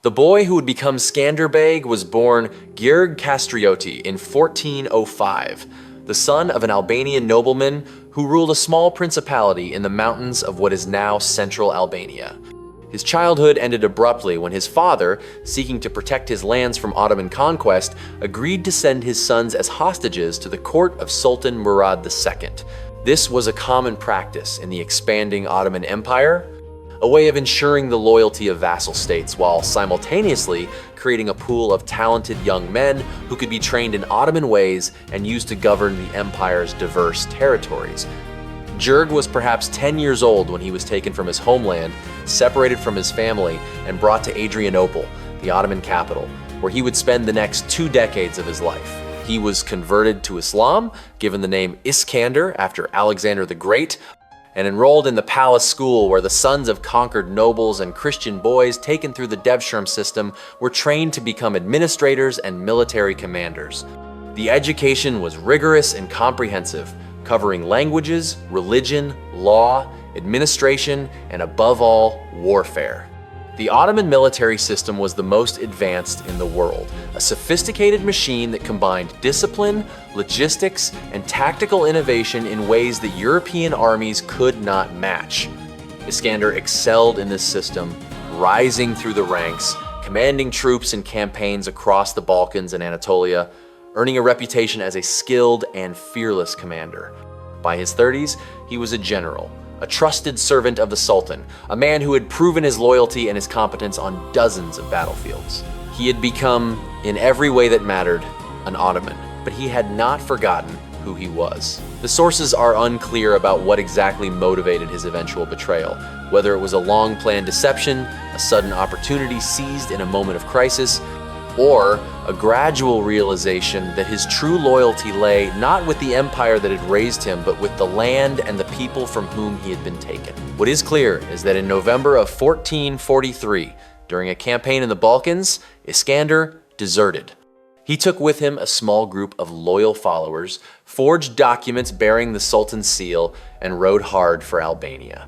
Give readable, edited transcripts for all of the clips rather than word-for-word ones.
The boy who would become Skanderbeg was born Xerxes in 1405, the son of an Albanian nobleman who ruled a small principality in the mountains of what is now central Albania. His childhood ended abruptly when his father, seeking to protect his lands from Ottoman conquest, agreed to send his sons as hostages to the court of Sultan Murad II. This was a common practice in the expanding Ottoman Empire, a way of ensuring the loyalty of vassal states while simultaneously creating a pool of talented young men who could be trained in Ottoman ways and used to govern the empire's diverse territories. Jurg was perhaps 10 years old when he was taken from his homeland, separated from his family, and brought to Adrianople, the Ottoman capital, where he would spend the next 2 decades of his life. He was converted to Islam, given the name Iskander after Alexander the Great, and enrolled in the palace school where the sons of conquered nobles and Christian boys taken through the Devshirme system were trained to become administrators and military commanders. The education was rigorous and comprehensive, covering languages, religion, law, administration, and above all, warfare. The Ottoman military system was the most advanced in the world, a sophisticated machine that combined discipline, logistics, and tactical innovation in ways that European armies could not match. Iskander excelled in this system, rising through the ranks, commanding troops in campaigns across the Balkans and Anatolia, earning a reputation as a skilled and fearless commander. By his 30s, he was a general, a trusted servant of the Sultan, a man who had proven his loyalty and his competence on dozens of battlefields. He had become, in every way that mattered, an Ottoman, but he had not forgotten who he was. The sources are unclear about what exactly motivated his eventual betrayal, whether it was a long-planned deception, a sudden opportunity seized in a moment of crisis, or a gradual realization that his true loyalty lay not with the empire that had raised him, but with the land and the people from whom he had been taken. What is clear is that in November of 1443, during a campaign in the Balkans, Iskander deserted. He took with him a small group of loyal followers, forged documents bearing the Sultan's seal, and rode hard for Albania.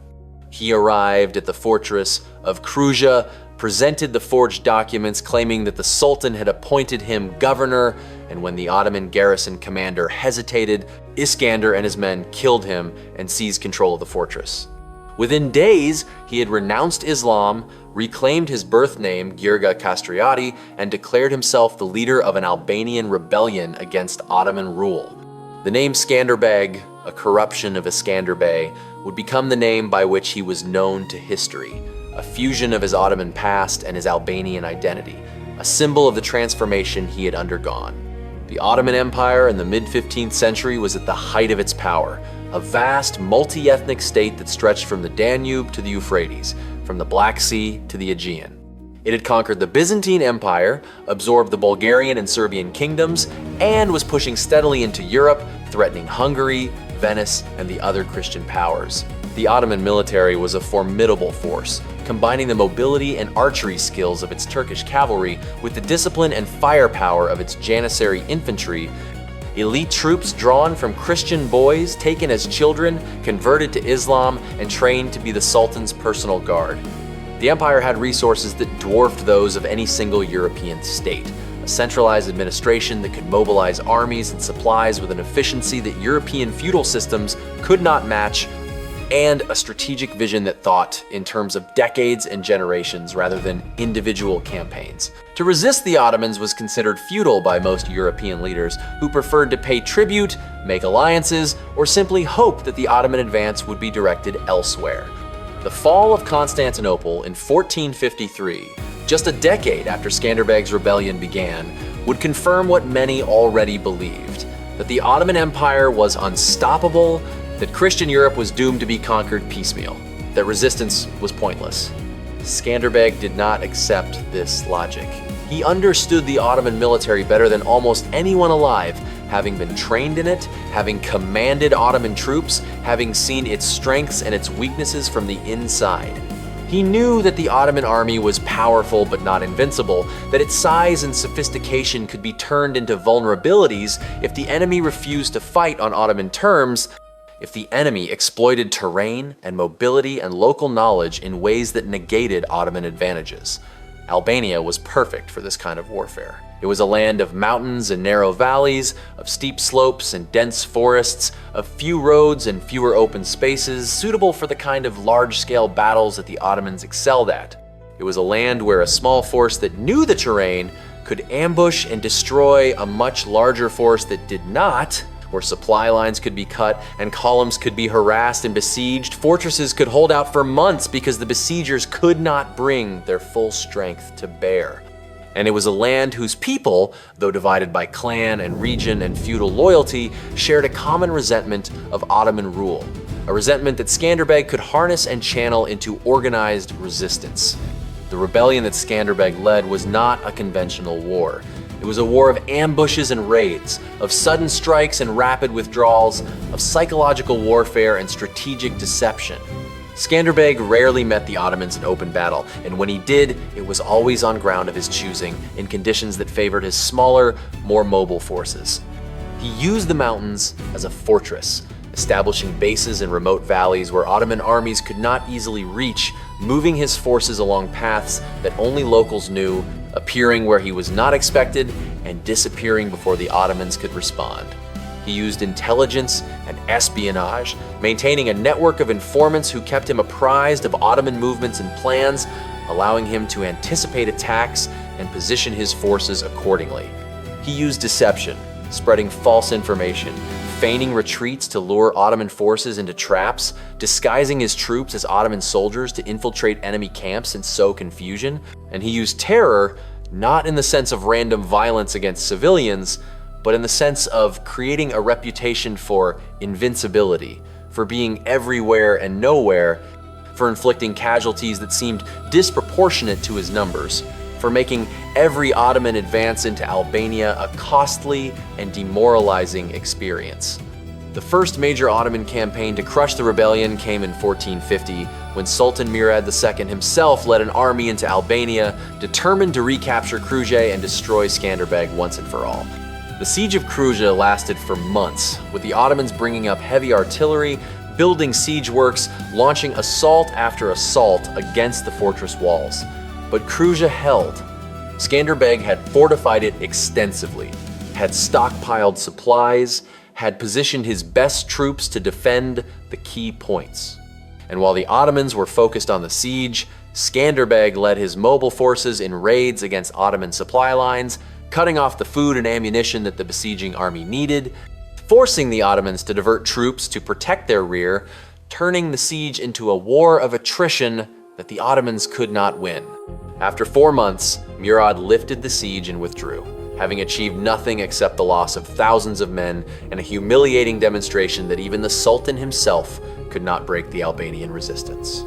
He arrived at the fortress of Kruja, presented the forged documents claiming that the Sultan had appointed him governor, and when the Ottoman garrison commander hesitated, Iskander and his men killed him and seized control of the fortress. Within days, he had renounced Islam, reclaimed his birth name, Gjirga Kastriati, and declared himself the leader of an Albanian rebellion against Ottoman rule. The name Skanderbeg, a corruption of Iskander Bey, would become the name by which he was known to history, a fusion of his Ottoman past and his Albanian identity, a symbol of the transformation he had undergone. The Ottoman Empire in the mid-15th century was at the height of its power, a vast, multi-ethnic state that stretched from the Danube to the Euphrates, from the Black Sea to the Aegean. It had conquered the Byzantine Empire, absorbed the Bulgarian and Serbian kingdoms, and was pushing steadily into Europe, threatening Hungary, Venice, and the other Christian powers. The Ottoman military was a formidable force, combining the mobility and archery skills of its Turkish cavalry with the discipline and firepower of its Janissary infantry. Elite troops drawn from Christian boys taken as children, converted to Islam, and trained to be the Sultan's personal guard. The empire had resources that dwarfed those of any single European state, a centralized administration that could mobilize armies and supplies with an efficiency that European feudal systems could not match, and a strategic vision that thought in terms of decades and generations rather than individual campaigns. To resist the Ottomans was considered futile by most European leaders, who preferred to pay tribute, make alliances, or simply hope that the Ottoman advance would be directed elsewhere. The fall of Constantinople in 1453, just a decade after Skanderbeg's rebellion began, would confirm what many already believed, that the Ottoman Empire was unstoppable, that Christian Europe was doomed to be conquered piecemeal, that resistance was pointless. Skanderbeg did not accept this logic. He understood the Ottoman military better than almost anyone alive, having been trained in it, having commanded Ottoman troops, having seen its strengths and its weaknesses from the inside. He knew that the Ottoman army was powerful but not invincible, that its size and sophistication could be turned into vulnerabilities if the enemy refused to fight on Ottoman terms, if the enemy exploited terrain and mobility and local knowledge in ways that negated Ottoman advantages. Albania was perfect for this kind of warfare. It was a land of mountains and narrow valleys, of steep slopes and dense forests, of few roads and fewer open spaces, suitable for the kind of large-scale battles that the Ottomans excelled at. It was a land where a small force that knew the terrain could ambush and destroy a much larger force that did not, where supply lines could be cut and columns could be harassed and besieged. Fortresses could hold out for months because the besiegers could not bring their full strength to bear. And it was a land whose people, though divided by clan and region and feudal loyalty, shared a common resentment of Ottoman rule, a resentment that Skanderbeg could harness and channel into organized resistance. The rebellion that Skanderbeg led was not a conventional war. It was a war of ambushes and raids, of sudden strikes and rapid withdrawals, of psychological warfare and strategic deception. Skanderbeg rarely met the Ottomans in open battle, and when he did, it was always on ground of his choosing, in conditions that favored his smaller, more mobile forces. He used the mountains as a fortress, establishing bases in remote valleys where Ottoman armies could not easily reach, moving his forces along paths that only locals knew, appearing where he was not expected, and disappearing before the Ottomans could respond. He used intelligence and espionage, maintaining a network of informants who kept him apprised of Ottoman movements and plans, allowing him to anticipate attacks and position his forces accordingly. He used deception, spreading false information, feigning retreats to lure Ottoman forces into traps, disguising his troops as Ottoman soldiers to infiltrate enemy camps and sow confusion. And he used terror, not in the sense of random violence against civilians, but in the sense of creating a reputation for invincibility, for being everywhere and nowhere, for inflicting casualties that seemed disproportionate to his numbers, for making every Ottoman advance into Albania a costly and demoralizing experience. The first major Ottoman campaign to crush the rebellion came in 1450, when Sultan Murad II himself led an army into Albania, determined to recapture Kruj and destroy Skanderbeg once and for all. The siege of Kruj lasted for months, with the Ottomans bringing up heavy artillery, building siege works, launching assault after assault against the fortress walls. But Kruj held. Skanderbeg had fortified it extensively, had stockpiled supplies, had positioned his best troops to defend the key points. And while the Ottomans were focused on the siege, Skanderbeg led his mobile forces in raids against Ottoman supply lines, cutting off the food and ammunition that the besieging army needed, forcing the Ottomans to divert troops to protect their rear, turning the siege into a war of attrition that the Ottomans could not win. After 4 months, Murad lifted the siege and withdrew, having achieved nothing except the loss of thousands of men and a humiliating demonstration that even the Sultan himself could not break the Albanian resistance.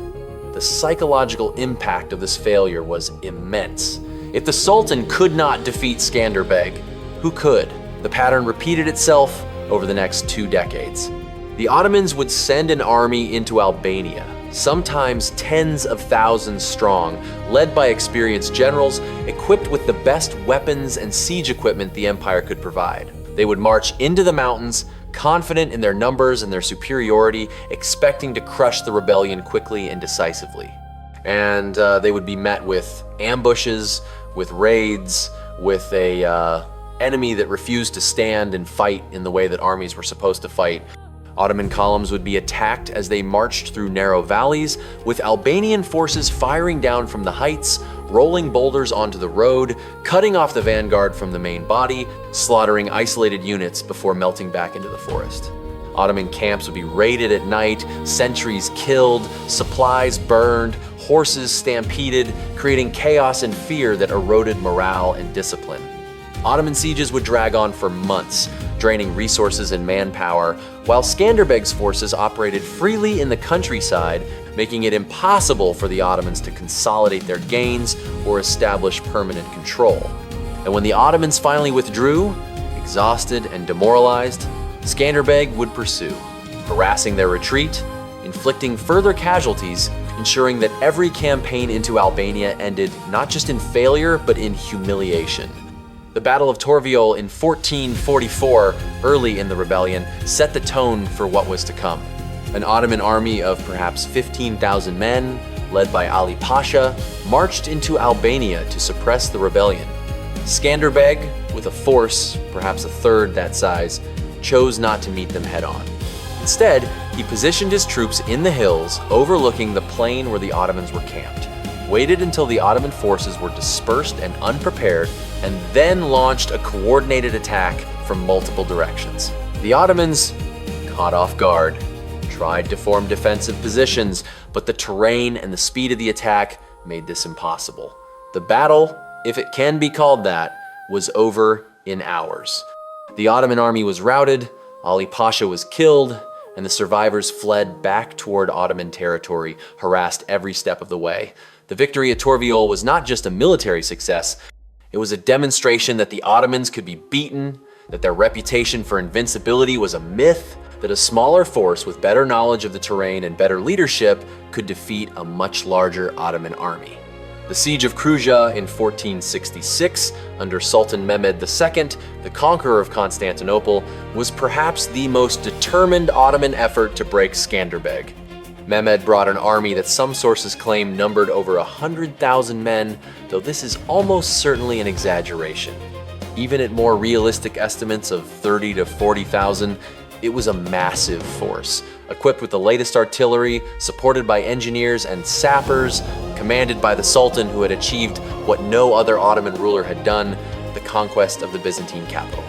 The psychological impact of this failure was immense. If the Sultan could not defeat Skanderbeg, who could? The pattern repeated itself over the next 2 decades. The Ottomans would send an army into Albania, sometimes tens of thousands strong, led by experienced generals, equipped with the best weapons and siege equipment the empire could provide. They would march into the mountains, confident in their numbers and their superiority, expecting to crush the rebellion quickly and decisively. And they would be met with ambushes, with raids, with a enemy that refused to stand and fight in the way that armies were supposed to fight. Ottoman columns would be attacked as they marched through narrow valleys, with Albanian forces firing down from the heights, rolling boulders onto the road, cutting off the vanguard from the main body, slaughtering isolated units before melting back into the forest. Ottoman camps would be raided at night, sentries killed, supplies burned, horses stampeded, creating chaos and fear that eroded morale and discipline. Ottoman sieges would drag on for months, draining resources and manpower, while Skanderbeg's forces operated freely in the countryside, making it impossible for the Ottomans to consolidate their gains or establish permanent control. And when the Ottomans finally withdrew, exhausted and demoralized, Skanderbeg would pursue, harassing their retreat, inflicting further casualties, ensuring that every campaign into Albania ended not just in failure, but in humiliation. The Battle of Torviol in 1444, early in the rebellion, set the tone for what was to come. An Ottoman army of perhaps 15,000 men, led by Ali Pasha, marched into Albania to suppress the rebellion. Skanderbeg, with a force, perhaps a third that size, chose not to meet them head-on. Instead, he positioned his troops in the hills overlooking the plain where the Ottomans were camped, waited until the Ottoman forces were dispersed and unprepared, and then launched a coordinated attack from multiple directions. The Ottomans, caught off guard, tried to form defensive positions, but the terrain and the speed of the attack made this impossible. The battle, if it can be called that, was over in hours. The Ottoman army was routed, Ali Pasha was killed, and the survivors fled back toward Ottoman territory, harassed every step of the way. The victory at Torviol was not just a military success, it was a demonstration that the Ottomans could be beaten, that their reputation for invincibility was a myth, that a smaller force with better knowledge of the terrain and better leadership could defeat a much larger Ottoman army. The Siege of Kruja in 1466, under Sultan Mehmed II, the conqueror of Constantinople, was perhaps the most determined Ottoman effort to break Skanderbeg. Mehmed brought an army that some sources claim numbered over 100,000 men, though this is almost certainly an exaggeration. Even at more realistic estimates of 30 to 40,000, it was a massive force, equipped with the latest artillery, supported by engineers and sappers, commanded by the Sultan who had achieved what no other Ottoman ruler had done, the conquest of the Byzantine capital.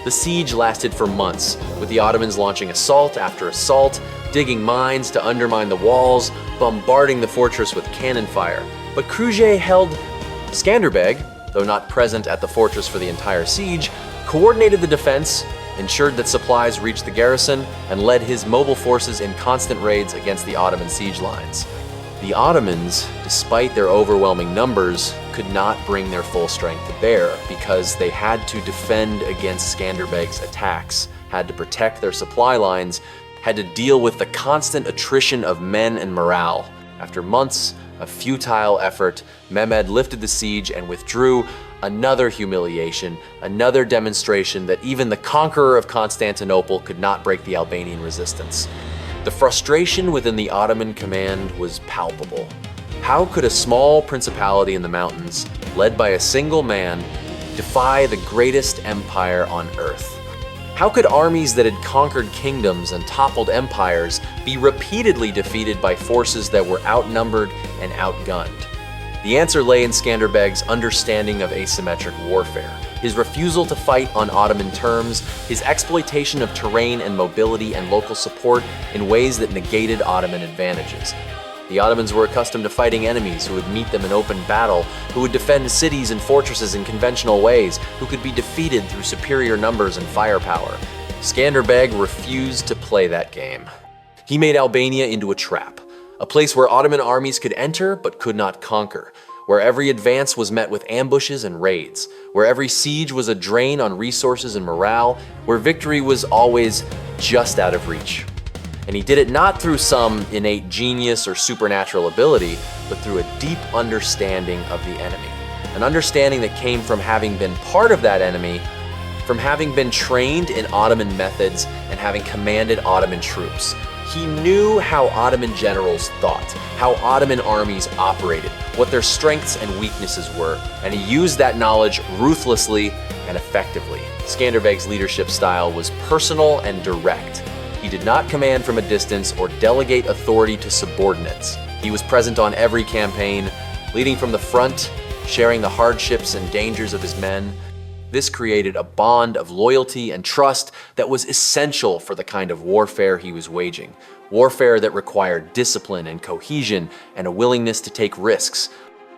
The siege lasted for months, with the Ottomans launching assault after assault, digging mines to undermine the walls, bombarding the fortress with cannon fire. But Kruja held. Skanderbeg, though not present at the fortress for the entire siege, coordinated the defense, ensured that supplies reached the garrison, and led his mobile forces in constant raids against the Ottoman siege lines. The Ottomans, despite their overwhelming numbers, could not bring their full strength to bear because they had to defend against Skanderbeg's attacks, had to protect their supply lines, had to deal with the constant attrition of men and morale. After months of futile effort, Mehmed lifted the siege and withdrew. Another humiliation, another demonstration that even the conqueror of Constantinople could not break the Albanian resistance. The frustration within the Ottoman command was palpable. How could a small principality in the mountains, led by a single man, defy the greatest empire on earth? How could armies that had conquered kingdoms and toppled empires be repeatedly defeated by forces that were outnumbered and outgunned? The answer lay in Skanderbeg's understanding of asymmetric warfare, his refusal to fight on Ottoman terms, his exploitation of terrain and mobility and local support in ways that negated Ottoman advantages. The Ottomans were accustomed to fighting enemies who would meet them in open battle, who would defend cities and fortresses in conventional ways, who could be defeated through superior numbers and firepower. Skanderbeg refused to play that game. He made Albania into a trap, a place where Ottoman armies could enter but could not conquer, where every advance was met with ambushes and raids, where every siege was a drain on resources and morale, where victory was always just out of reach. And he did it not through some innate genius or supernatural ability, but through a deep understanding of the enemy. An understanding that came from having been part of that enemy, from having been trained in Ottoman methods and having commanded Ottoman troops. He knew how Ottoman generals thought, how Ottoman armies operated, what their strengths and weaknesses were, and he used that knowledge ruthlessly and effectively. Skanderbeg's leadership style was personal and direct. He did not command from a distance or delegate authority to subordinates. He was present on every campaign, leading from the front, sharing the hardships and dangers of his men. This created a bond of loyalty and trust that was essential for the kind of warfare he was waging. Warfare that required discipline and cohesion and a willingness to take risks.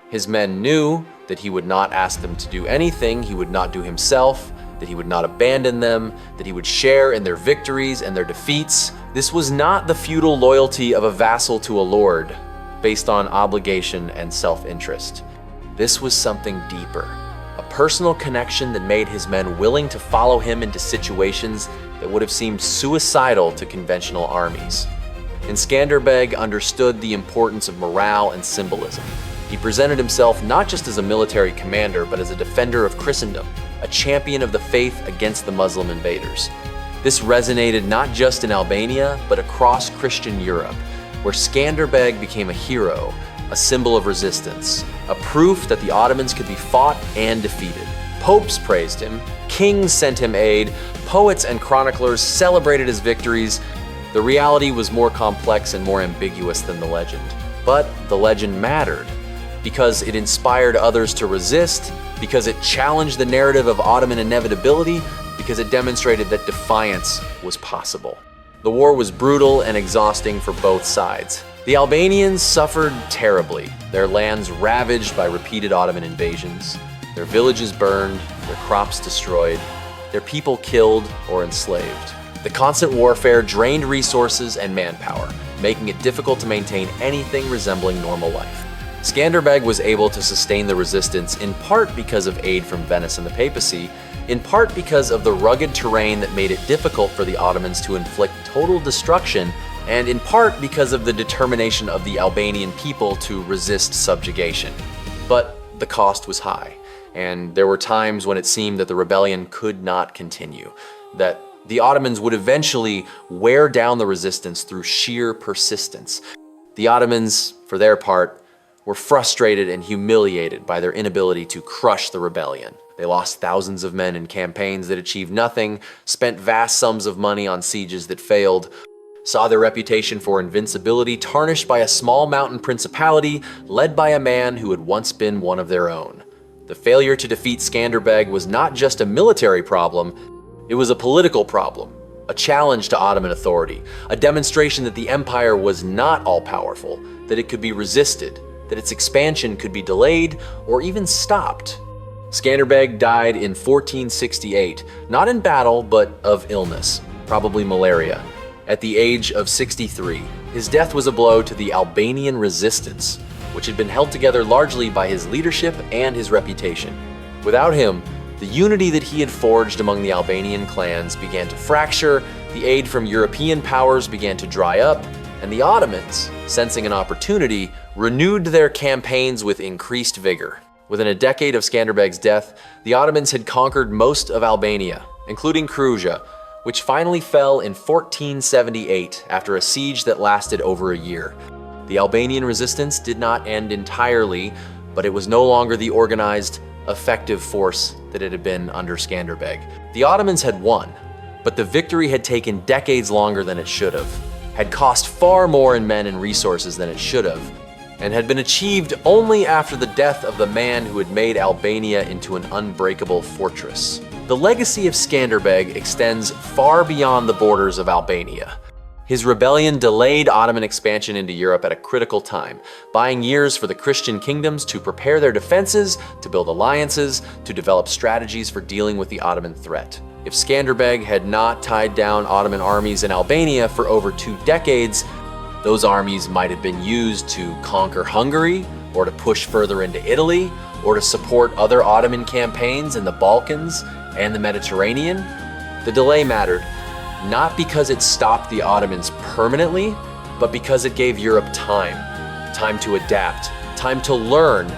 His men knew that he would not ask them to do anything he would not do himself, that he would not abandon them, that he would share in their victories and their defeats. This was not the feudal loyalty of a vassal to a lord, based on obligation and self-interest. This was something deeper. A personal connection that made his men willing to follow him into situations that would have seemed suicidal to conventional armies. And Skanderbeg understood the importance of morale and symbolism. He presented himself not just as a military commander, but as a defender of Christendom, a champion of the faith against the Muslim invaders. This resonated not just in Albania, but across Christian Europe, where Skanderbeg became a hero, a symbol of resistance, a proof that the Ottomans could be fought and defeated. Popes praised him, kings sent him aid, poets and chroniclers celebrated his victories. The reality was more complex and more ambiguous than the legend. But the legend mattered because it inspired others to resist, because it challenged the narrative of Ottoman inevitability, because it demonstrated that defiance was possible. The war was brutal and exhausting for both sides. The Albanians suffered terribly, their lands ravaged by repeated Ottoman invasions, their villages burned, their crops destroyed, their people killed or enslaved. The constant warfare drained resources and manpower, making it difficult to maintain anything resembling normal life. Skanderbeg was able to sustain the resistance in part because of aid from Venice and the papacy, in part because of the rugged terrain that made it difficult for the Ottomans to inflict total destruction, and in part because of the determination of the Albanian people to resist subjugation. But the cost was high, and there were times when it seemed that the rebellion could not continue, that the Ottomans would eventually wear down the resistance through sheer persistence. The Ottomans, for their part, were frustrated and humiliated by their inability to crush the rebellion. They lost thousands of men in campaigns that achieved nothing, spent vast sums of money on sieges that failed, saw their reputation for invincibility tarnished by a small mountain principality led by a man who had once been one of their own. The failure to defeat Skanderbeg was not just a military problem, it was a political problem, a challenge to Ottoman authority, a demonstration that the empire was not all-powerful, that it could be resisted, that its expansion could be delayed or even stopped. Skanderbeg died in 1468, not in battle, but of illness, probably malaria, at the age of 63. His death was a blow to the Albanian resistance, which had been held together largely by his leadership and his reputation. Without him, the unity that he had forged among the Albanian clans began to fracture, the aid from European powers began to dry up, and the Ottomans, sensing an opportunity, renewed their campaigns with increased vigor. Within a decade of Skanderbeg's death, the Ottomans had conquered most of Albania, including Perugia, which finally fell in 1478 after a siege that lasted over a year. The Albanian resistance did not end entirely, but it was no longer the organized, effective force that it had been under Skanderbeg. The Ottomans had won, but the victory had taken decades longer than it should have, had cost far more in men and resources than it should have, and had been achieved only after the death of the man who had made Albania into an unbreakable fortress. The legacy of Skanderbeg extends far beyond the borders of Albania. His rebellion delayed Ottoman expansion into Europe at a critical time, buying years for the Christian kingdoms to prepare their defenses, to build alliances, to develop strategies for dealing with the Ottoman threat. If Skanderbeg had not tied down Ottoman armies in Albania for over 2 decades, those armies might have been used to conquer Hungary, or to push further into Italy, or to support other Ottoman campaigns in the Balkans and the Mediterranean. The delay mattered, not because it stopped the Ottomans permanently, but because it gave Europe time to adapt, time to learn,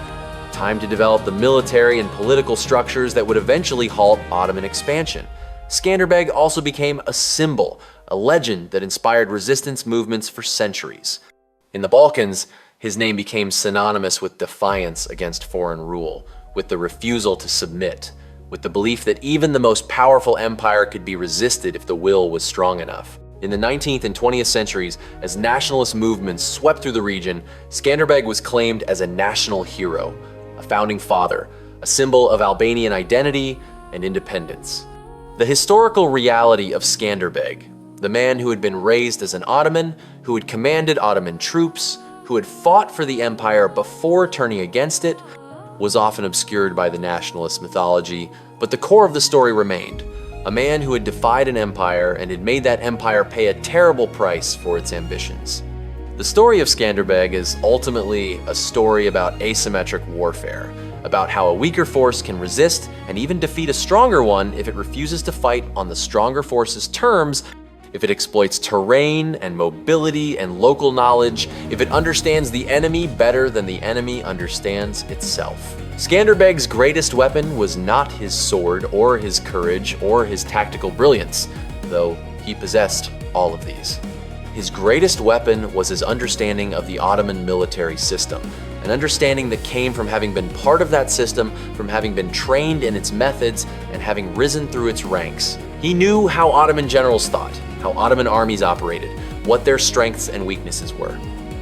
time to develop the military and political structures that would eventually halt Ottoman expansion. Skanderbeg also became a symbol, a legend that inspired resistance movements for centuries. In the Balkans, his name became synonymous with defiance against foreign rule, with the refusal to submit, with the belief that even the most powerful empire could be resisted if the will was strong enough. In the 19th and 20th centuries, as nationalist movements swept through the region, Skanderbeg was claimed as a national hero, a founding father, a symbol of Albanian identity and independence. The historical reality of Skanderbeg, the man who had been raised as an Ottoman, who had commanded Ottoman troops, who had fought for the empire before turning against it, was often obscured by the nationalist mythology, but the core of the story remained. A man who had defied an empire and had made that empire pay a terrible price for its ambitions. The story of Skanderbeg is ultimately a story about asymmetric warfare, about how a weaker force can resist and even defeat a stronger one if it refuses to fight on the stronger force's terms, if it exploits terrain and mobility and local knowledge, if it understands the enemy better than the enemy understands itself. Skanderbeg's greatest weapon was not his sword or his courage or his tactical brilliance, though he possessed all of these. His greatest weapon was his understanding of the Ottoman military system, an understanding that came from having been part of that system, from having been trained in its methods, and having risen through its ranks. He knew how Ottoman generals thought, how Ottoman armies operated, what their strengths and weaknesses were.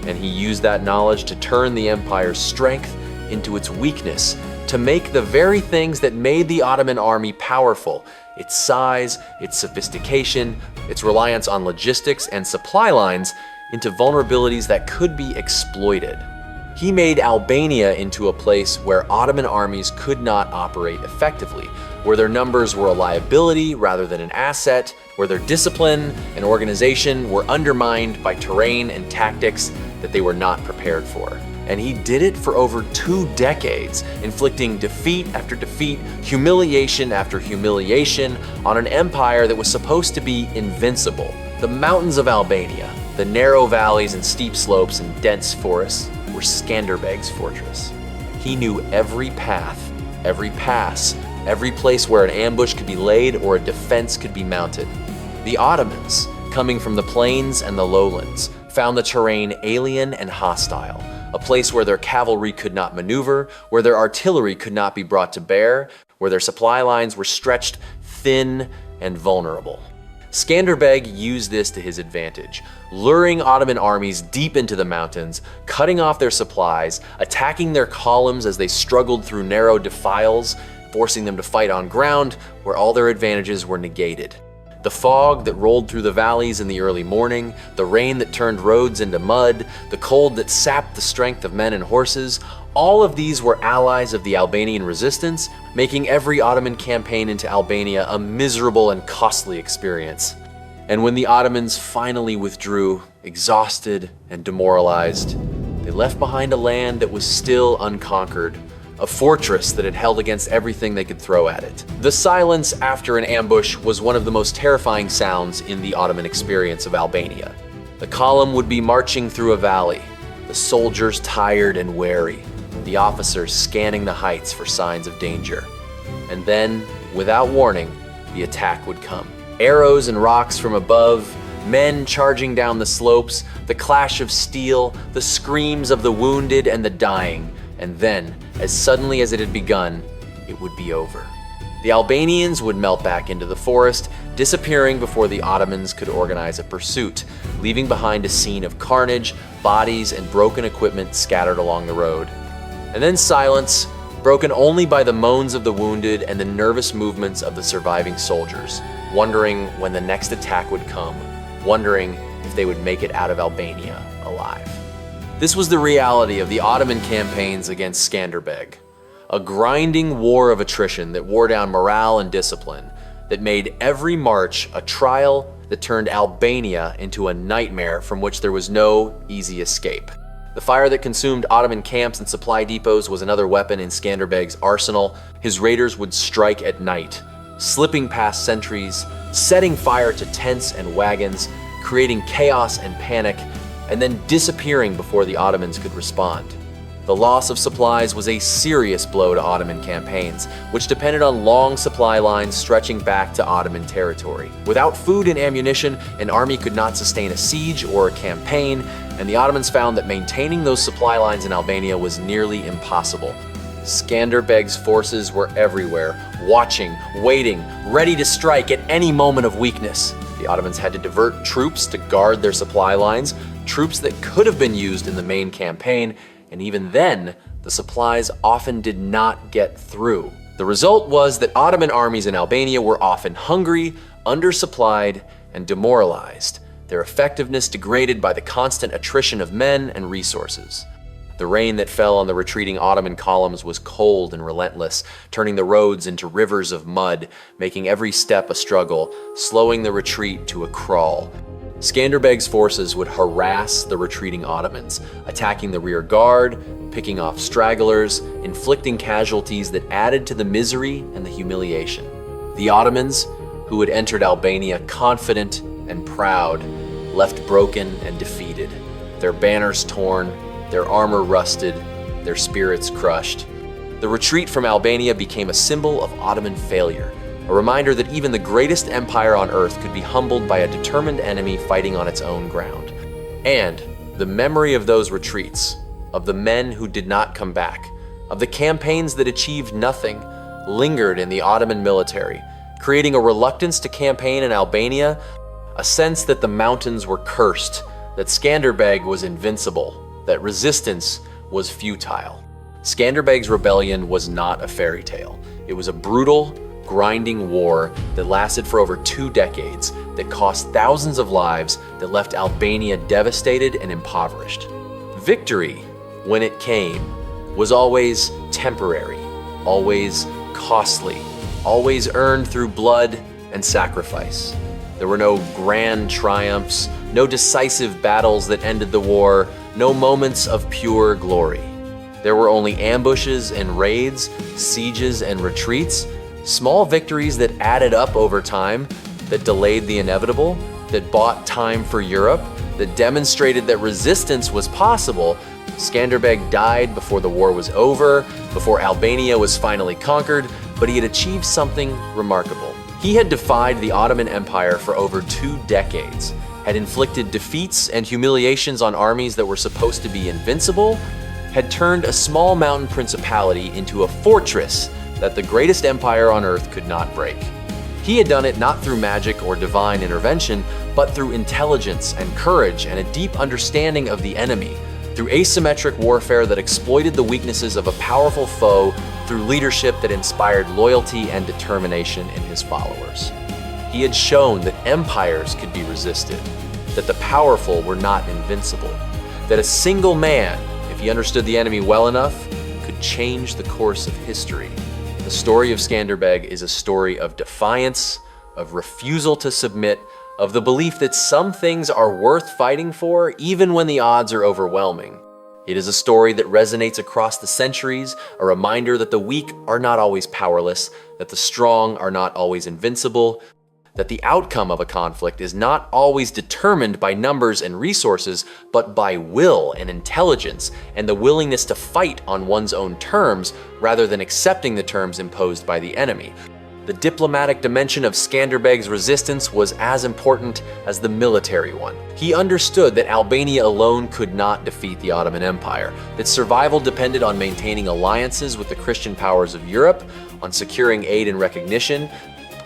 And he used that knowledge to turn the empire's strength into its weakness, to make the very things that made the Ottoman army powerful, its size, its sophistication, its reliance on logistics and supply lines, into vulnerabilities that could be exploited. He made Albania into a place where Ottoman armies could not operate effectively, where their numbers were a liability rather than an asset, where their discipline and organization were undermined by terrain and tactics that they were not prepared for. And he did it for over 2 decades, inflicting defeat after defeat, humiliation after humiliation on an empire that was supposed to be invincible. The mountains of Albania, the narrow valleys and steep slopes and dense forests, were Skanderbeg's fortress. He knew every path, every pass, every place where an ambush could be laid or a defense could be mounted. The Ottomans, coming from the plains and the lowlands, found the terrain alien and hostile, a place where their cavalry could not maneuver, where their artillery could not be brought to bear, where their supply lines were stretched thin and vulnerable. Skanderbeg used this to his advantage, luring Ottoman armies deep into the mountains, cutting off their supplies, attacking their columns as they struggled through narrow defiles, forcing them to fight on ground where all their advantages were negated. The fog that rolled through the valleys in the early morning, the rain that turned roads into mud, the cold that sapped the strength of men and horses, all of these were allies of the Albanian resistance, making every Ottoman campaign into Albania a miserable and costly experience. And when the Ottomans finally withdrew, exhausted and demoralized, they left behind a land that was still unconquered, a fortress that had held against everything they could throw at it. The silence after an ambush was one of the most terrifying sounds in the Ottoman experience of Albania. The column would be marching through a valley, the soldiers tired and wary, the officers scanning the heights for signs of danger. And then, without warning, the attack would come. Arrows and rocks from above, men charging down the slopes, the clash of steel, the screams of the wounded and the dying. And then, as suddenly as it had begun, it would be over. The Albanians would melt back into the forest, disappearing before the Ottomans could organize a pursuit, leaving behind a scene of carnage, bodies, and broken equipment scattered along the road. And then silence, broken only by the moans of the wounded and the nervous movements of the surviving soldiers, wondering when the next attack would come, wondering if they would make it out of Albania alive. This was the reality of the Ottoman campaigns against Skanderbeg, a grinding war of attrition that wore down morale and discipline, that made every march a trial that turned Albania into a nightmare from which there was no easy escape. The fire that consumed Ottoman camps and supply depots was another weapon in Skanderbeg's arsenal. His raiders would strike at night, slipping past sentries, setting fire to tents and wagons, creating chaos and panic, and then disappearing before the Ottomans could respond. The loss of supplies was a serious blow to Ottoman campaigns, which depended on long supply lines stretching back to Ottoman territory. Without food and ammunition, an army could not sustain a siege or a campaign, and the Ottomans found that maintaining those supply lines in Albania was nearly impossible. Skanderbeg's forces were everywhere, watching, waiting, ready to strike at any moment of weakness. The Ottomans had to divert troops to guard their supply lines, troops that could have been used in the main campaign, and even then, the supplies often did not get through. The result was that Ottoman armies in Albania were often hungry, undersupplied, and demoralized, their effectiveness degraded by the constant attrition of men and resources. The rain that fell on the retreating Ottoman columns was cold and relentless, turning the roads into rivers of mud, making every step a struggle, slowing the retreat to a crawl. Skanderbeg's forces would harass the retreating Ottomans, attacking the rear guard, picking off stragglers, inflicting casualties that added to the misery and the humiliation. The Ottomans, who had entered Albania confident and proud, left broken and defeated, their banners torn, their armor rusted, their spirits crushed. The retreat from Albania became a symbol of Ottoman failure, a reminder that even the greatest empire on earth could be humbled by a determined enemy fighting on its own ground. And the memory of those retreats, of the men who did not come back, of the campaigns that achieved nothing, lingered in the Ottoman military, creating a reluctance to campaign in Albania, a sense that the mountains were cursed, that Skanderbeg was invincible, that resistance was futile. Skanderbeg's rebellion was not a fairy tale. It was a brutal, grinding war that lasted for over 2 decades, that cost thousands of lives, that left Albania devastated and impoverished. Victory, when it came, was always temporary, always costly, always earned through blood and sacrifice. There were no grand triumphs, no decisive battles that ended the war, no moments of pure glory. There were only ambushes and raids, sieges and retreats, small victories that added up over time, that delayed the inevitable, that bought time for Europe, that demonstrated that resistance was possible. Skanderbeg died before the war was over, before Albania was finally conquered, but he had achieved something remarkable. He had defied the Ottoman Empire for over 2 decades, had inflicted defeats and humiliations on armies that were supposed to be invincible, had turned a small mountain principality into a fortress that the greatest empire on earth could not break. He had done it not through magic or divine intervention, but through intelligence and courage and a deep understanding of the enemy, through asymmetric warfare that exploited the weaknesses of a powerful foe, through leadership that inspired loyalty and determination in his followers. He had shown that empires could be resisted, that the powerful were not invincible, that a single man, if he understood the enemy well enough, could change the course of history. The story of Skanderbeg is a story of defiance, of refusal to submit, of the belief that some things are worth fighting for even when the odds are overwhelming. It is a story that resonates across the centuries, a reminder that the weak are not always powerless, that the strong are not always invincible, that the outcome of a conflict is not always determined by numbers and resources, but by will and intelligence and the willingness to fight on one's own terms rather than accepting the terms imposed by the enemy. The diplomatic dimension of Skanderbeg's resistance was as important as the military one. He understood that Albania alone could not defeat the Ottoman Empire, that survival depended on maintaining alliances with the Christian powers of Europe, on securing aid and recognition,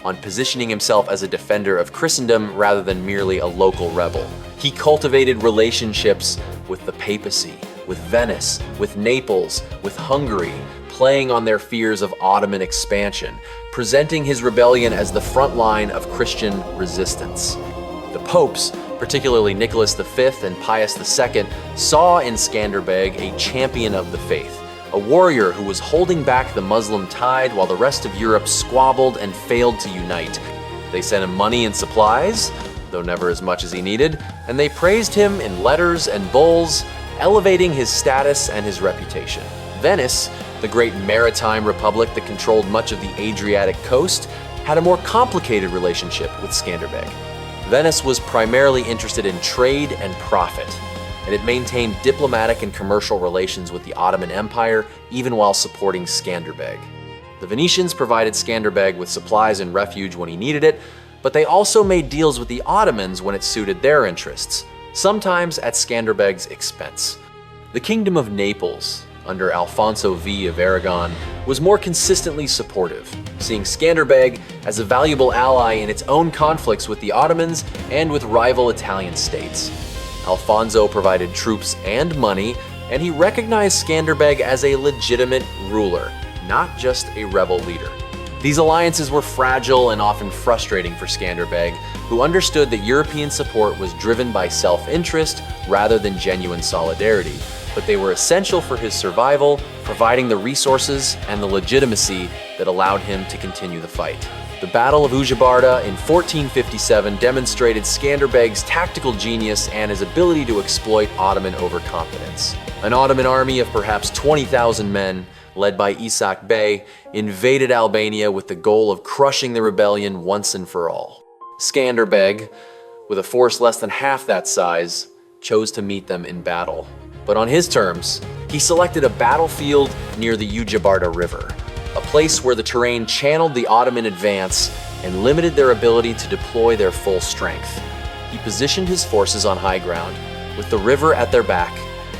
on positioning himself as a defender of Christendom rather than merely a local rebel. He cultivated relationships with the papacy, with Venice, with Naples, with Hungary, playing on their fears of Ottoman expansion, presenting his rebellion as the front line of Christian resistance. The popes, particularly Nicholas V and Pius II, saw in Skanderbeg a champion of the faith, a warrior who was holding back the Muslim tide while the rest of Europe squabbled and failed to unite. They sent him money and supplies, though never as much as he needed, and they praised him in letters and bulls, elevating his status and his reputation. Venice, the great maritime republic that controlled much of the Adriatic coast, had a more complicated relationship with Skanderbeg. Venice was primarily interested in trade and profit, and it maintained diplomatic and commercial relations with the Ottoman Empire even while supporting Skanderbeg. The Venetians provided Skanderbeg with supplies and refuge when he needed it, but they also made deals with the Ottomans when it suited their interests, sometimes at Skanderbeg's expense. The Kingdom of Naples, under Alfonso V of Aragon, was more consistently supportive, seeing Skanderbeg as a valuable ally in its own conflicts with the Ottomans and with rival Italian states. Alfonso provided troops and money, and he recognized Skanderbeg as a legitimate ruler, not just a rebel leader. These alliances were fragile and often frustrating for Skanderbeg, who understood that European support was driven by self-interest rather than genuine solidarity, but they were essential for his survival, providing the resources and the legitimacy that allowed him to continue the fight. The Battle of Ujabarda in 1457 demonstrated Skanderbeg's tactical genius and his ability to exploit Ottoman overconfidence. An Ottoman army of perhaps 20,000 men, led by Ishak Bey, invaded Albania with the goal of crushing the rebellion once and for all. Skanderbeg, with a force less than half that size, chose to meet them in battle. But on his terms, he selected a battlefield near the Ujabarda River, a place where the terrain channeled the Ottoman advance and limited their ability to deploy their full strength. He positioned his forces on high ground, with the river at their back,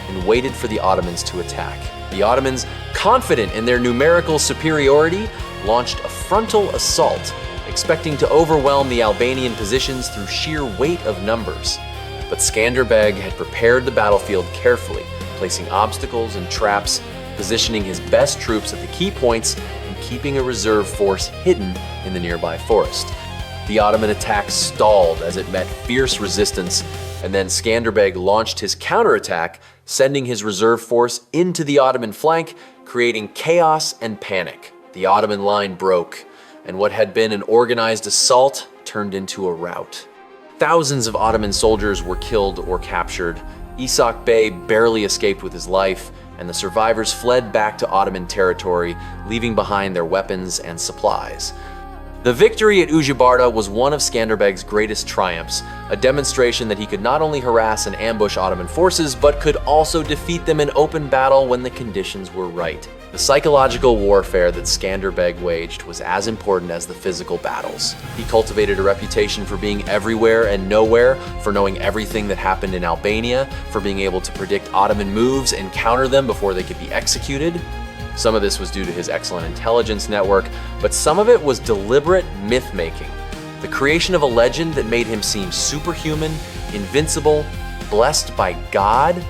and waited for the Ottomans to attack. The Ottomans, confident in their numerical superiority, launched a frontal assault, expecting to overwhelm the Albanian positions through sheer weight of numbers. But Skanderbeg had prepared the battlefield carefully, placing obstacles and traps, positioning his best troops at the key points, and keeping a reserve force hidden in the nearby forest. The Ottoman attack stalled as it met fierce resistance, and then Skanderbeg launched his counterattack, sending his reserve force into the Ottoman flank, creating chaos and panic. The Ottoman line broke, and what had been an organized assault turned into a rout. Thousands of Ottoman soldiers were killed or captured. Ishak Bey barely escaped with his life, and the survivors fled back to Ottoman territory, leaving behind their weapons and supplies. The victory at Ujibarda was one of Skanderbeg's greatest triumphs, a demonstration that he could not only harass and ambush Ottoman forces, but could also defeat them in open battle when the conditions were right. The psychological warfare that Skanderbeg waged was as important as the physical battles. He cultivated a reputation for being everywhere and nowhere, for knowing everything that happened in Albania, for being able to predict Ottoman moves and counter them before they could be executed. Some of this was due to his excellent intelligence network, but some of it was deliberate myth-making. The creation of a legend that made him seem superhuman, invincible, blessed by God.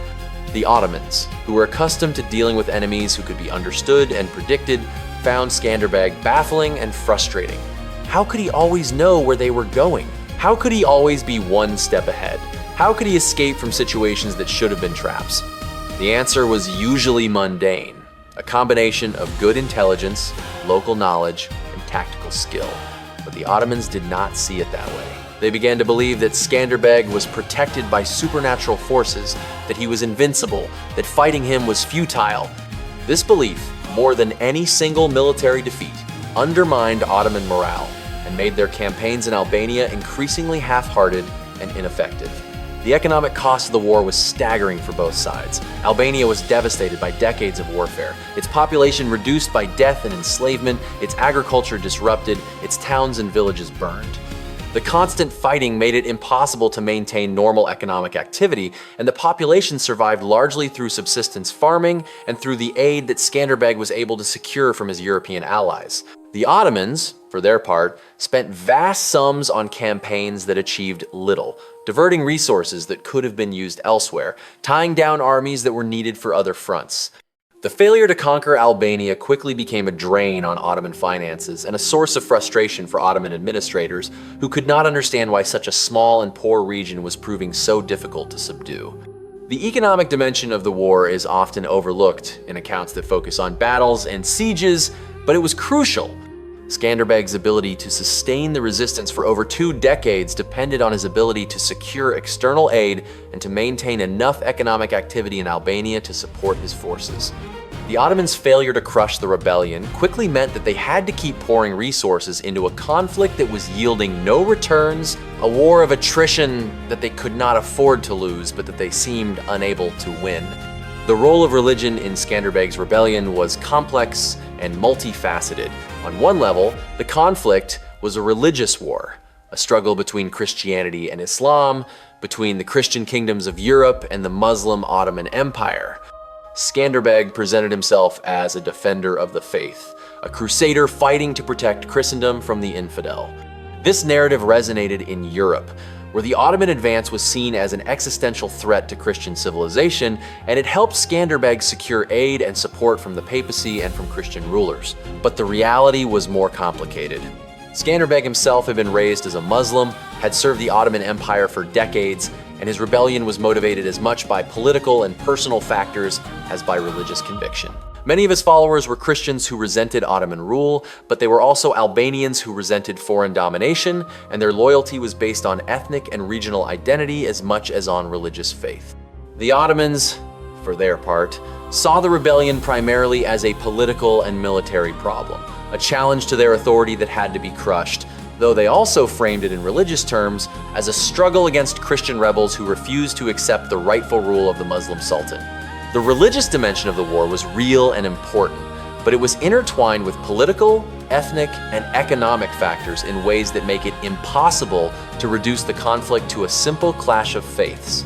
The Ottomans, who were accustomed to dealing with enemies who could be understood and predicted, found Skanderbeg baffling and frustrating. How could he always know where they were going? How could he always be one step ahead? How could he escape from situations that should have been traps? The answer was usually mundane. A combination of good intelligence, local knowledge, and tactical skill. But the Ottomans did not see it that way. They began to believe that Skanderbeg was protected by supernatural forces, that he was invincible, that fighting him was futile. This belief, more than any single military defeat, undermined Ottoman morale and made their campaigns in Albania increasingly half-hearted and ineffective. The economic cost of the war was staggering for both sides. Albania was devastated by decades of warfare, its population reduced by death and enslavement, its agriculture disrupted, its towns and villages burned. The constant fighting made it impossible to maintain normal economic activity, and the population survived largely through subsistence farming and through the aid that Skanderbeg was able to secure from his European allies. The Ottomans, for their part, spent vast sums on campaigns that achieved little, diverting resources that could have been used elsewhere, tying down armies that were needed for other fronts. The failure to conquer Albania quickly became a drain on Ottoman finances and a source of frustration for Ottoman administrators who could not understand why such a small and poor region was proving so difficult to subdue. The economic dimension of the war is often overlooked in accounts that focus on battles and sieges, but it was crucial. Skanderbeg's ability to sustain the resistance for over 2 decades depended on his ability to secure external aid and to maintain enough economic activity in Albania to support his forces. The Ottomans' failure to crush the rebellion quickly meant that they had to keep pouring resources into a conflict that was yielding no returns, a war of attrition that they could not afford to lose but that they seemed unable to win. The role of religion in Skanderbeg's rebellion was complex and multifaceted. On one level, the conflict was a religious war, a struggle between Christianity and Islam, between the Christian kingdoms of Europe and the Muslim Ottoman Empire. Skanderbeg presented himself as a defender of the faith, a crusader fighting to protect Christendom from the infidel. This narrative resonated in Europe, where the Ottoman advance was seen as an existential threat to Christian civilization, and it helped Skanderbeg secure aid and support from the papacy and from Christian rulers. But the reality was more complicated. Skanderbeg himself had been raised as a Muslim, had served the Ottoman Empire for decades, and his rebellion was motivated as much by political and personal factors as by religious conviction. Many of his followers were Christians who resented Ottoman rule, but they were also Albanians who resented foreign domination, and their loyalty was based on ethnic and regional identity as much as on religious faith. The Ottomans, for their part, saw the rebellion primarily as a political and military problem, a challenge to their authority that had to be crushed, though they also framed it in religious terms as a struggle against Christian rebels who refused to accept the rightful rule of the Muslim Sultan. The religious dimension of the war was real and important. but it was intertwined with political, ethnic, and economic factors in ways that make it impossible to reduce the conflict to a simple clash of faiths.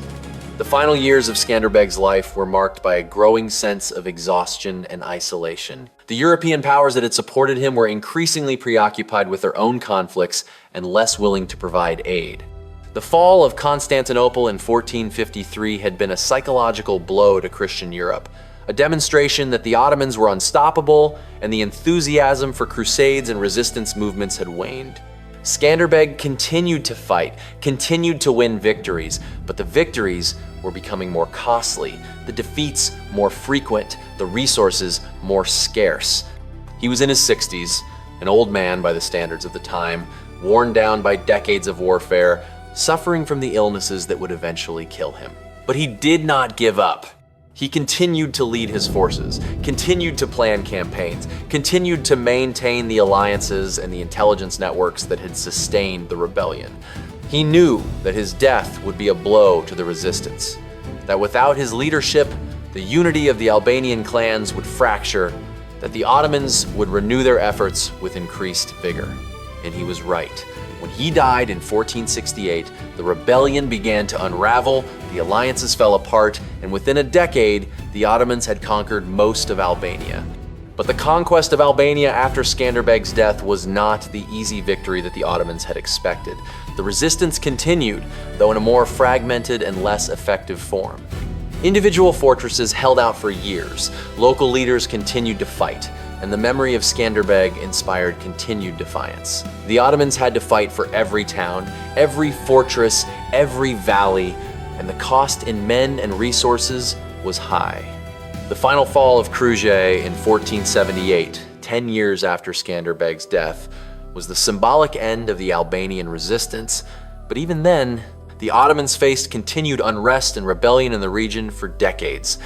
The final years of Skanderbeg's life were marked by a growing sense of exhaustion and isolation. The European powers that had supported him were increasingly preoccupied with their own conflicts and less willing to provide aid. The fall of Constantinople in 1453 had been a psychological blow to Christian Europe, a demonstration that the Ottomans were unstoppable and the enthusiasm for crusades and resistance movements had waned. Skanderbeg continued to fight, continued to win victories, but the victories were becoming more costly, the defeats more frequent, the resources more scarce. He was in his 60s, an old man by the standards of the time, worn down by decades of warfare, suffering from the illnesses that would eventually kill him. But he did not give up. He continued to lead his forces, continued to plan campaigns, continued to maintain the alliances and the intelligence networks that had sustained the rebellion. He knew that his death would be a blow to the resistance, that without his leadership, the unity of the Albanian clans would fracture, that the Ottomans would renew their efforts with increased vigor. And he was right. When he died in 1468, the rebellion began to unravel, the alliances fell apart, and within a decade, the Ottomans had conquered most of Albania. But the conquest of Albania after Skanderbeg's death was not the easy victory that the Ottomans had expected. The resistance continued, though in a more fragmented and less effective form. Individual fortresses held out for years, local leaders continued to fight, and the memory of Skanderbeg inspired continued defiance. The Ottomans had to fight for every town, every fortress, every valley, and the cost in men and resources was high. The final fall of Kruj in 1478, 10 years after Skanderbeg's death, was the symbolic end of the Albanian resistance, but even then, the Ottomans faced continued unrest and rebellion in the region for decades.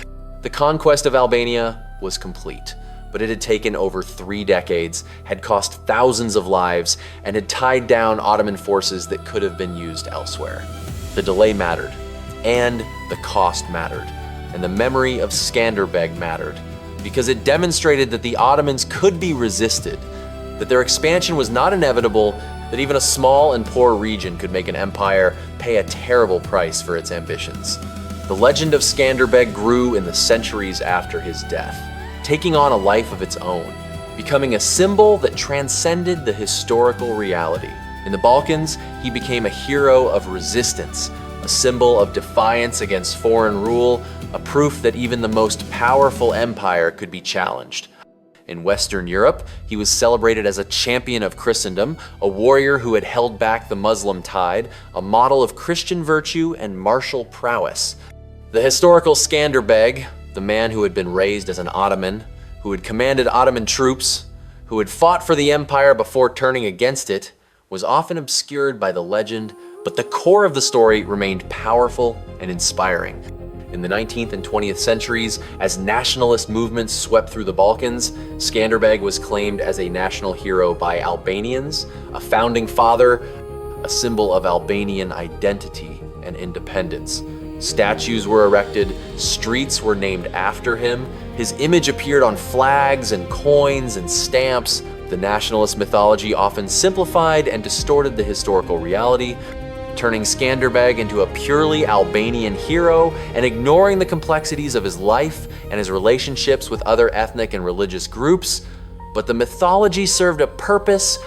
The conquest of Albania was complete, but it had taken over 3 decades, had cost thousands of lives, and had tied down Ottoman forces that could have been used elsewhere. The delay mattered, and the cost mattered, and the memory of Skanderbeg mattered, because it demonstrated that the Ottomans could be resisted, that their expansion was not inevitable, that even a small and poor region could make an empire pay a terrible price for its ambitions. The legend of Skanderbeg grew in the centuries after his death, taking on a life of its own, becoming a symbol that transcended the historical reality. In the Balkans, he became a hero of resistance, a symbol of defiance against foreign rule, a proof that even the most powerful empire could be challenged. In Western Europe, he was celebrated as a champion of Christendom, a warrior who had held back the Muslim tide, a model of Christian virtue and martial prowess. The historical Skanderbeg, the man who had been raised as an Ottoman, who had commanded Ottoman troops, who had fought for the empire before turning against it, was often obscured by the legend, but the core of the story remained powerful and inspiring. In the 19th and 20th centuries, as nationalist movements swept through the Balkans, Skanderbeg was claimed as a national hero by Albanians, a founding father, a symbol of Albanian identity and independence. Statues were erected, streets were named after him, his image appeared on flags and coins and stamps. The nationalist mythology often simplified and distorted the historical reality, turning Skanderbeg into a purely Albanian hero and ignoring the complexities of his life and his relationships with other ethnic and religious groups. But the mythology served a purpose,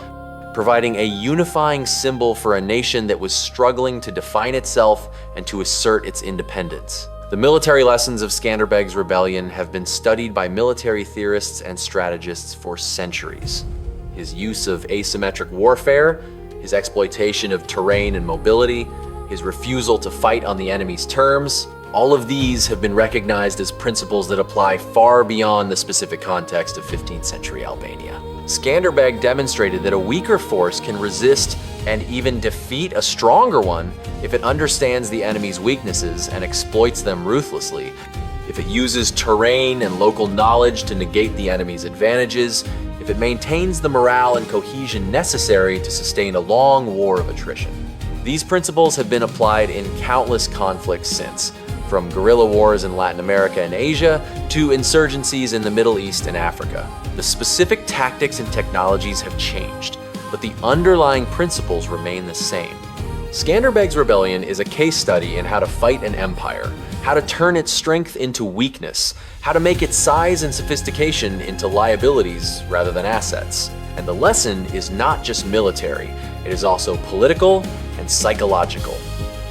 providing a unifying symbol for a nation that was struggling to define itself and to assert its independence. The military lessons of Skanderbeg's rebellion have been studied by military theorists and strategists for centuries. His use of asymmetric warfare, his exploitation of terrain and mobility, his refusal to fight on the enemy's terms, all of these have been recognized as principles that apply far beyond the specific context of 15th century Albania. Skanderbeg demonstrated that a weaker force can resist and even defeat a stronger one if it understands the enemy's weaknesses and exploits them ruthlessly, if it uses terrain and local knowledge to negate the enemy's advantages, if it maintains the morale and cohesion necessary to sustain a long war of attrition. These principles have been applied in countless conflicts since, from guerrilla wars in Latin America and Asia to insurgencies in the Middle East and Africa. The specific tactics and technologies have changed, but the underlying principles remain the same. Skanderbeg's rebellion is a case study in how to fight an empire, how to turn its strength into weakness, how to make its size and sophistication into liabilities rather than assets. And the lesson is not just military, it is also political and psychological.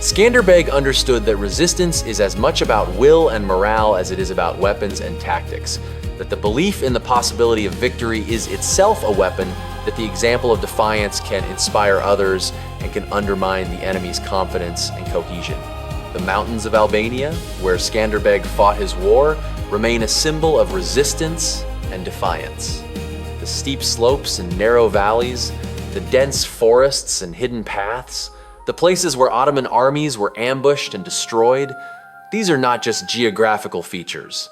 Skanderbeg understood that resistance is as much about will and morale as it is about weapons and tactics, that the belief in the possibility of victory is itself a weapon, that the example of defiance can inspire others and can undermine the enemy's confidence and cohesion. The mountains of Albania, where Skanderbeg fought his war, remain a symbol of resistance and defiance. The steep slopes and narrow valleys, the dense forests and hidden paths, the places where Ottoman armies were ambushed and destroyed, these are not just geographical features.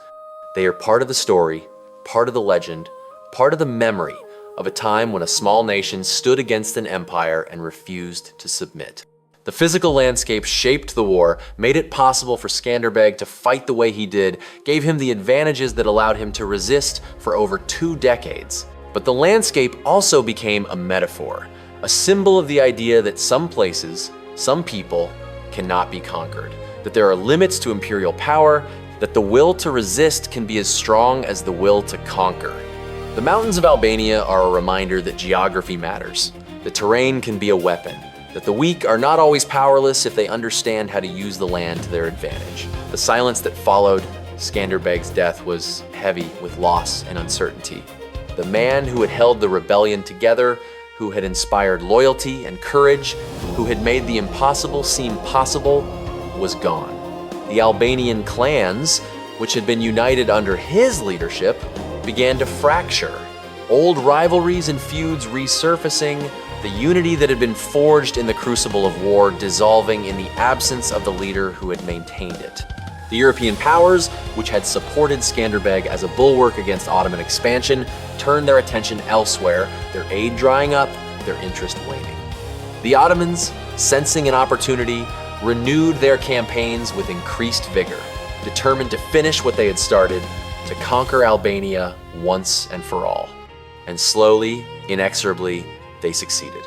They are part of the story, part of the legend, part of the memory of a time when a small nation stood against an empire and refused to submit. The physical landscape shaped the war, made it possible for Skanderbeg to fight the way he did, gave him the advantages that allowed him to resist for over 2 decades. But the landscape also became a metaphor, a symbol of the idea that some places, some people, cannot be conquered, that there are limits to imperial power, that the will to resist can be as strong as the will to conquer. The mountains of Albania are a reminder that geography matters, that terrain can be a weapon, that the weak are not always powerless if they understand how to use the land to their advantage. The silence that followed Skanderbeg's death was heavy with loss and uncertainty. The man who had held the rebellion together, who had inspired loyalty and courage, who had made the impossible seem possible, was gone. The Albanian clans, which had been united under his leadership, began to fracture. Old rivalries and feuds resurfacing, the unity that had been forged in the crucible of war dissolving in the absence of the leader who had maintained it. The European powers, which had supported Skanderbeg as a bulwark against Ottoman expansion, turned their attention elsewhere, their aid drying up, their interest waning. The Ottomans, sensing an opportunity, renewed their campaigns with increased vigor, determined to finish what they had started, to conquer Albania once and for all. And slowly, inexorably, they succeeded.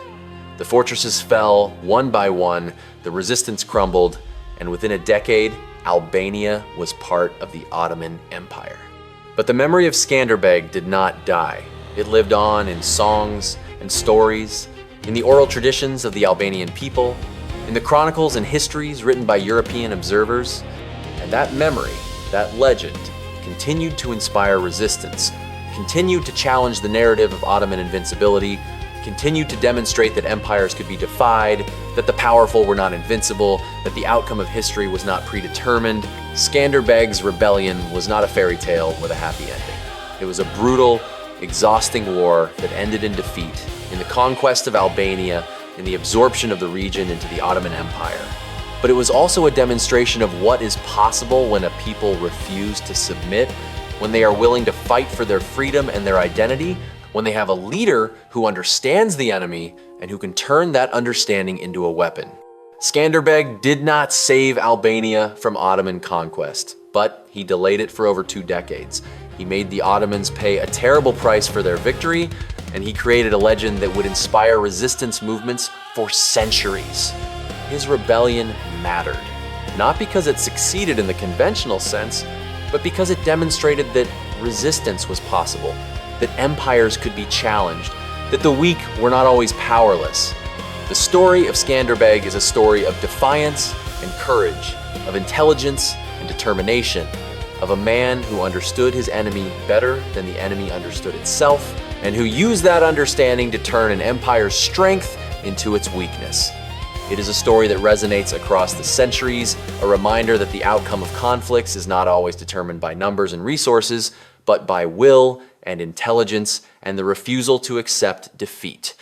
The fortresses fell one by one, the resistance crumbled, and within a decade, Albania was part of the Ottoman Empire. But the memory of Skanderbeg did not die. It lived on in songs and stories, in the oral traditions of the Albanian people, in the chronicles and histories written by European observers. And that memory, that legend, continued to inspire resistance, continued to challenge the narrative of Ottoman invincibility, continued to demonstrate that empires could be defied, that the powerful were not invincible, that the outcome of history was not predetermined. Skanderbeg's rebellion was not a fairy tale with a happy ending. It was a brutal, exhausting war that ended in defeat, in the conquest of Albania, in the absorption of the region into the Ottoman Empire. But it was also a demonstration of what is possible when a people refuse to submit, when they are willing to fight for their freedom and their identity, when they have a leader who understands the enemy and who can turn that understanding into a weapon. Skanderbeg did not save Albania from Ottoman conquest, but he delayed it for over 2 decades. He made the Ottomans pay a terrible price for their victory, and he created a legend that would inspire resistance movements for centuries. His rebellion mattered, not because it succeeded in the conventional sense, but because it demonstrated that resistance was possible, that empires could be challenged, that the weak were not always powerless. The story of Skanderbeg is a story of defiance and courage, of intelligence and determination, of a man who understood his enemy better than the enemy understood itself, and who used that understanding to turn an empire's strength into its weakness. It is a story that resonates across the centuries, a reminder that the outcome of conflicts is not always determined by numbers and resources, but by will and intelligence and the refusal to accept defeat.